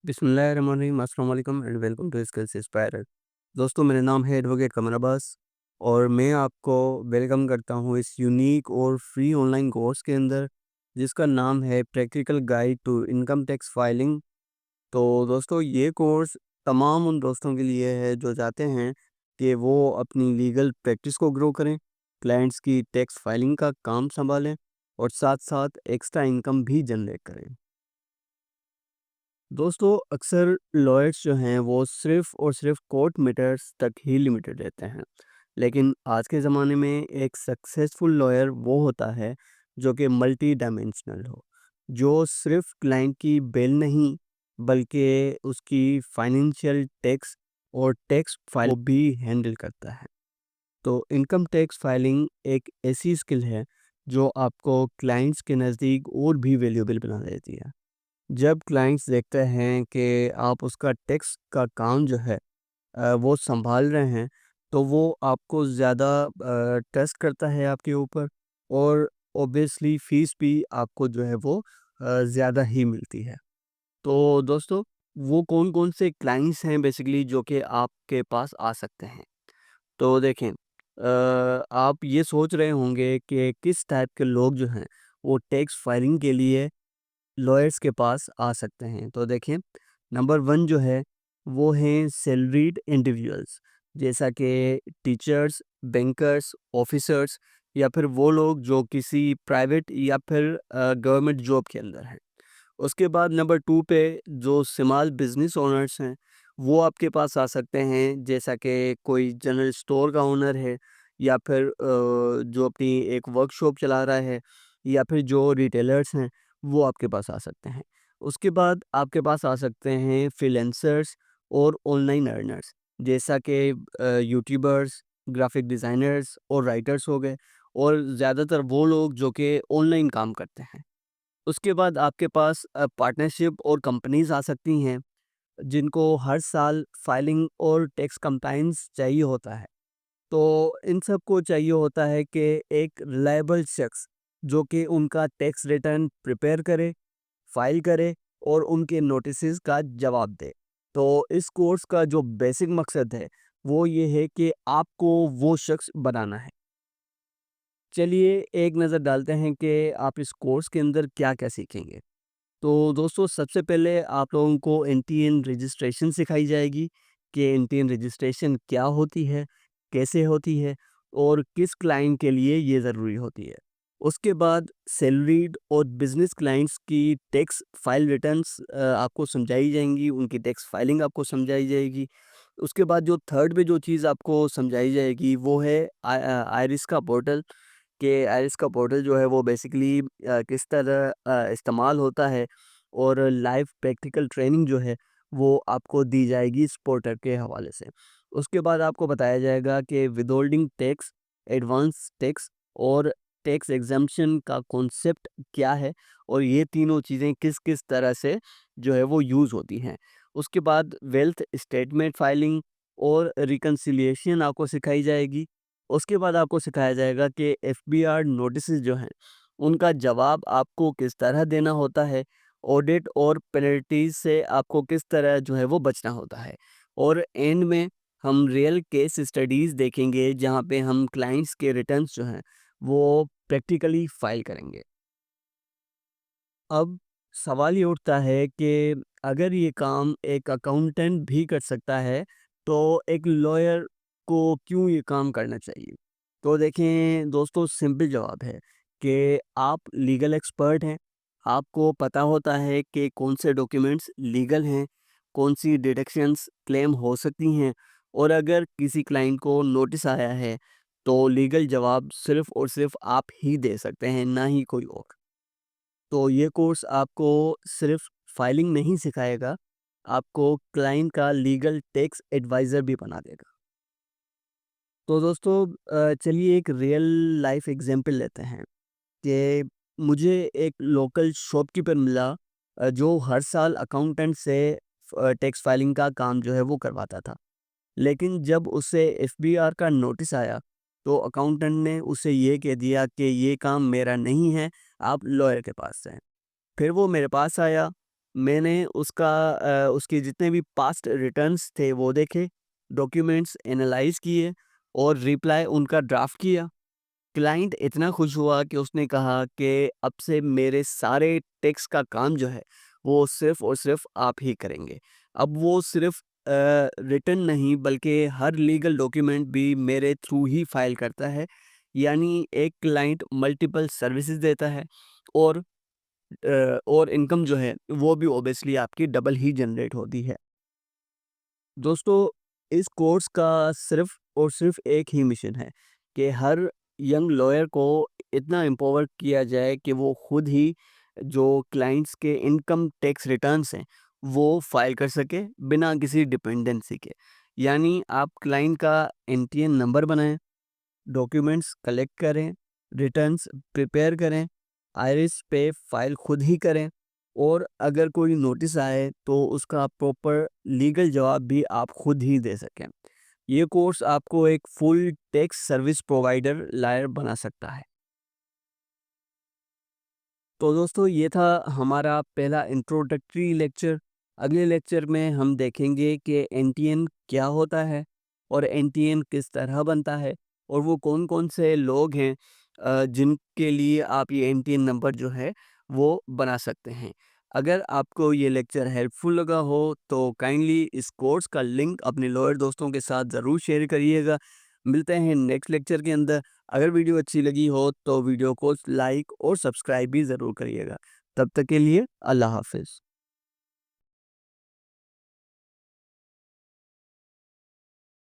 बिस्मिल्लाहिर्रहमानिर्रहीम, अस्सलाम वालेकुम and welcome to skills inspirer. दोस्तों, मेरा नाम है एडवोकेट कमर अब्बास और मैं आपको वेलकम करता हूँ इस यूनिक और फ्री ऑनलाइन कोर्स के अंदर, जिसका नाम है practical guide to income tax filing. तो दोस्तों, ये कोर्स तमाम उन दोस्तों के लिए है जो चाहते हैं कि वो अपनी लीगल प्रैक्टिस को ग्रो करें, क्लाइंट्स की टैक्स फाइलिंग का काम संभालें और साथ साथ एक्स्ट्रा इनकम भी जनरेट करें। दोस्तों, अक्सर लॉयर्स जो हैं वो सिर्फ़ और सिर्फ़ कोर्ट मैटर्स तक ही लिमिटेड रहते हैं। लेकिन आज के ज़माने में एक सक्सेसफुल लॉयर वो होता है जो कि मल्टी डायमेंशनल हो, जो सिर्फ़ क्लाइंट की बेल नहीं बल्कि उसकी फाइनेंशियल टैक्स और टैक्स फाइल को भी हैंडल करता है। तो इनकम टैक्स फाइलिंग एक ऐसी स्किल है जो आपको क्लाइंट्स के नज़दीक और भी वैल्यूएबल बना देती है। जब क्लाइंट्स देखते हैं कि आप उसका टैक्स का काम जो है वो सँभाल रहे हैं, तो वो आपको ज़्यादा ट्रस्ट करता है आपके ऊपर और ऑब्वियसली फ़ीस भी आपको जो है वो ज़्यादा ही मिलती है। तो दोस्तों, वो कौन-कौन से क्लाइंट्स हैं बेसिकली जो कि आपके पास आ सकते हैं? तो देखें, आप ये सोच रहे होंगे कि किस टाइप के लोग जो हैं, वो टैक्स फाइलिंग के लिए लॉयर्स के पास आ सकते हैं। तो देखिए, नंबर 1 जो है वो हैं सैलरीड इंडिविजुअल्स, जैसा कि टीचर्स, बैंकर्स, ऑफिसर्स या फिर वो लोग जो किसी प्राइवेट या फिर गवर्नमेंट जॉब के अंदर हैं। उसके बाद नंबर 2 पे जो स्मॉल बिज़नेस ओनर्स हैं, वो आपके पास आ सकते हैं, जैसा कि कोई जनरल स्टोर का ओनर है या फिर जो अपनी एक वर्कशॉप चला रहा है या फिर जो रिटेलर्स हैं, वो आपके पास आ सकते हैं। उसके बाद आपके पास आ सकते हैं फ्रीलांसर्स और ऑनलाइन अर्नर्स, जैसा कि यूट्यूबर्स, ग्राफ़िक डिज़ाइनर्स और राइटर्स हो गए और ज़्यादातर वो लोग जो कि ऑनलाइन काम करते हैं। उसके बाद आपके पास पार्टनरशिप और कंपनीज़ आ सकती हैं, जिनको हर साल फाइलिंग और टैक्स कंप्लायंस चाहिए होता है। तो इन सबको चाहिए होता है कि एक रिलायबल शख्स जो कि उनका टैक्स रिटर्न प्रिपेयर करे, फाइल करे और उनके नोटिसेस का जवाब दे। तो इस कोर्स का जो बेसिक मकसद है, वो ये है कि आपको वो शख्स बनाना है। चलिए एक नज़र डालते हैं कि आप इस कोर्स के अंदर क्या-क्या सीखेंगे। तो दोस्तों, सबसे पहले आप लोगों को एनटीएन रजिस्ट्रेशन सिखाई जाएगी कि एनटीएन रजिस्ट्रेशन क्या होती है, कैसे होती है और किस क्लाइंट के लिए ये ज़रूरी होती है। उसके बाद सैलरीड और बिजनेस क्लाइंट्स की टैक्स फाइल रिटर्न्स आपको समझाई जाएंगी, उनकी टैक्स फाइलिंग आपको समझाई जाएगी। उसके बाद जो थर्ड पे जो चीज़ आपको समझाई जाएगी वो है आयरिस का पोर्टल, कि आइरिस का पोर्टल जो है वो बेसिकली किस तरह इस्तेमाल होता है और लाइव प्रैक्टिकल ट्रेनिंग जो है वो आपको दी जाएगी इस पोर्टल के हवाले से। उसके बाद आपको बताया जाएगा कि विदहोल्डिंग टैक्स, एडवांस टैक्स और टैक्स एग्ज़म्पशन का कॉन्सेप्ट क्या है और ये तीनों चीज़ें किस-किस तरह से जो है वो यूज़ होती हैं। उसके बाद वेल्थ स्टेटमेंट फाइलिंग और रिकन्सिलिएशन आपको सिखाई जाएगी। उसके बाद आपको सिखाया जाएगा कि एफबीआर नोटिसेस जो हैं, उनका जवाब आपको किस तरह देना होता है, ऑडिट और पेनल्टीज़ से आपको किस तरह जो है वो बचना होता है। और एंड में हम रियल केस स्टडीज़ देखेंगे, जहाँ पे हम क्लाइंट्स के रिटर्न्स जो हैं, वो प्रैक्टिकली फाइल करेंगे। अब सवाल ये उठता है कि अगर ये काम एक अकाउंटेंट भी कर सकता है, तो एक लॉयर को क्यों ये काम करना चाहिए? तो देखें दोस्तों, सिंपल जवाब है कि आप लीगल एक्सपर्ट हैं, आपको पता होता है कि कौन से डॉक्यूमेंट्स लीगल हैं, कौन सी डिडक्शंस क्लेम हो सकती हैं और अगर किसी क्लाइंट को नोटिस आया है, तो लीगल जवाब सिर्फ़ और सिर्फ़ आप ही दे सकते हैं, ना ही कोई और। तो ये कोर्स आपको सिर्फ फाइलिंग नहीं सिखाएगा, आपको क्लाइंट का लीगल टैक्स एडवाइज़र भी बना देगा। तो दोस्तों, चलिए एक रियल लाइफ एग्ज़ाम्पल लेते हैं कि मुझे एक लोकल शॉपकीपर मिला, जो हर साल अकाउंटेंट से टैक्स फाइलिंग का काम जो है वो करवाता था। लेकिन जब उसे एफबीआर का नोटिस आया, तो अकाउंटेंट ने उसे ये कह दिया कि ये काम मेरा नहीं है, आप लॉयर के पास जाएँ। फिर वो मेरे पास आया, मैंने उसके जितने भी पास्ट रिटर्न्स थे वो देखे, डॉक्यूमेंट्स एनालाइज़ किए और रिप्लाई उनका ड्राफ्ट किया। क्लाइंट इतना खुश हुआ कि उसने कहा कि अब से मेरे सारे टैक्स का काम जो है, वो सिर्फ़ और सिर्फ़ आप ही करेंगे। अब वो सिर्फ़ रिटन नहीं बल्कि हर लीगल डॉक्यूमेंट भी मेरे थ्रू ही फाइल करता है। यानी एक क्लाइंट मल्टीपल सर्विसेज़ देता है और और इनकम जो है वो भी ऑब्वियसली आपकी डबल ही जनरेट होती है। दोस्तों, इस कोर्स का सिर्फ़ और सिर्फ़ एक ही मिशन है कि हर यंग लॉयर को इतना एम्पावर किया जाए कि वो खुद ही जो क्लाइंट्स के इनकम टैक्स रिटर्न्स हैं, वो फाइल कर सके बिना किसी डिपेंडेंसी के। यानी आप क्लाइंट का एनटीएन नंबर बनाएँ, डॉक्यूमेंट्स कलेक्ट करें, रिटर्न्स प्रिपेयर करें, आईरिस पे फाइल खुद ही करें और अगर कोई नोटिस आए तो उसका प्रॉपर लीगल जवाब भी आप खुद ही दे सकें। ये कोर्स आपको एक full tax service provider lawyer बना सकता है। तो दोस्तों ये था हमारा पहला इंट्रोडक्टरी लेक्चर। अगले लेक्चर में हम देखेंगे कि एनटीएन क्या होता है और एनटीएन किस तरह बनता है और वो कौन-कौन से लोग हैं जिनके लिए आप ये एनटीएन नंबर जो है वो बना सकते हैं। अगर आपको ये लेक्चर हेल्पफुल लगा हो तो काइंडली इस कोर्स का लिंक अपने लॉयर दोस्तों के साथ ज़रूर शेयर करिएगा। मिलते हैं नेक्स्ट लेक्चर के अंदर। अगर वीडियो अच्छी लगी हो तो वीडियो को लाइक और सब्सक्राइब भी ज़रूर करिएगा। तब तक के लिए अल्लाह हाफ़िज़।